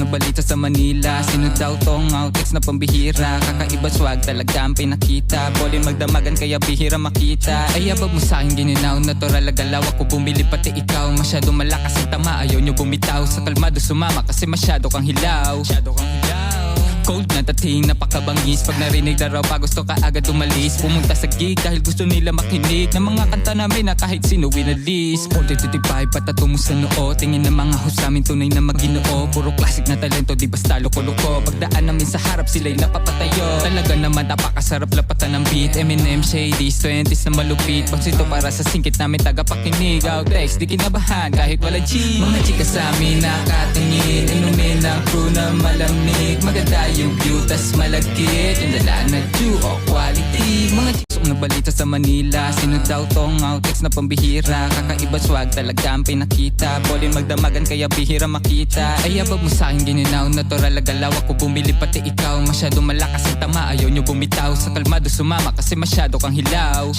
balita sa Manila? Sino daw tong outfits na pambihira? Kakaiba swag talaga ang pinakita. Boli magdamagan kaya bihira makita. Ay abag mo sa'kin gininaw, natural agalaw. Ako bumili pati ikaw. Masyado malakas ang tama, ayaw nyo bumitaw. Sa kalmado sumama kasi masyado kang hilaw. Cold na dating, napakabangis. Pag narinig na raw pa gusto ka agad umalis. Pumunta sa gig dahil gusto nila makinig ng mga kanta namin na kahit sino winalis. 40-55 patato mo sa noo. Tingin ng mga host namin tunay na maginoo. Puro classic na talento, di basta loko-loko. Pagdaan namin sa harap sila'y napapatayo. Talaga naman napakasarap lapatan ng beat. Eminem, Shadys, 20s na malupit. Pagsito para sa singkit namin tagapakinig. Outtakes, di kinabahan kahit wala G. Mga chika sa amin nakatingin. Inumin ang crew na malamig. Maganda yung view, tas malagkit. Yung dala na due o quality. Mga chicks na balita sa Manila. Sino daw tong outtakes na pambihira? Kakaiba swag talaga ang pinakita. Boli magdamagan kaya bihira makita. Ay abag mo sa'kin gininaw, natural agalaw. Ako bumili pati ikaw. Masyado malakas ang tama, ayaw nyo bumitaw. Sa kalmado sumama kasi masyado kang hilaw.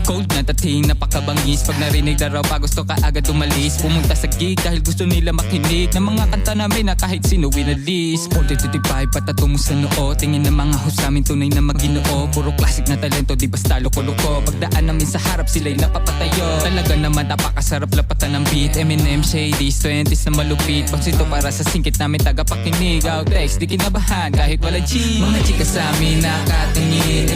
Cold na dating, napakabangis. Pag narinig na raw pa gusto ka agad umalis. Pumunta sa gig dahil gusto nila makinig ng mga kanta namin na kahit sino winalis. 40-55 patato mo sa noo. Tingin ng mga host namin tunay na maginoo. Puro classic na talento, di basta loko-loko. Pagdaan namin sa harap sila'y napapatayo. Talaga naman napakasarap lapatan ng beat. Eminem, Shadys, 20s na malupit. Pagsito para sa singkit namin tagapakinig. Outtakes, di kinabahan kahit wala G. Mga chika sa amin nakatingin.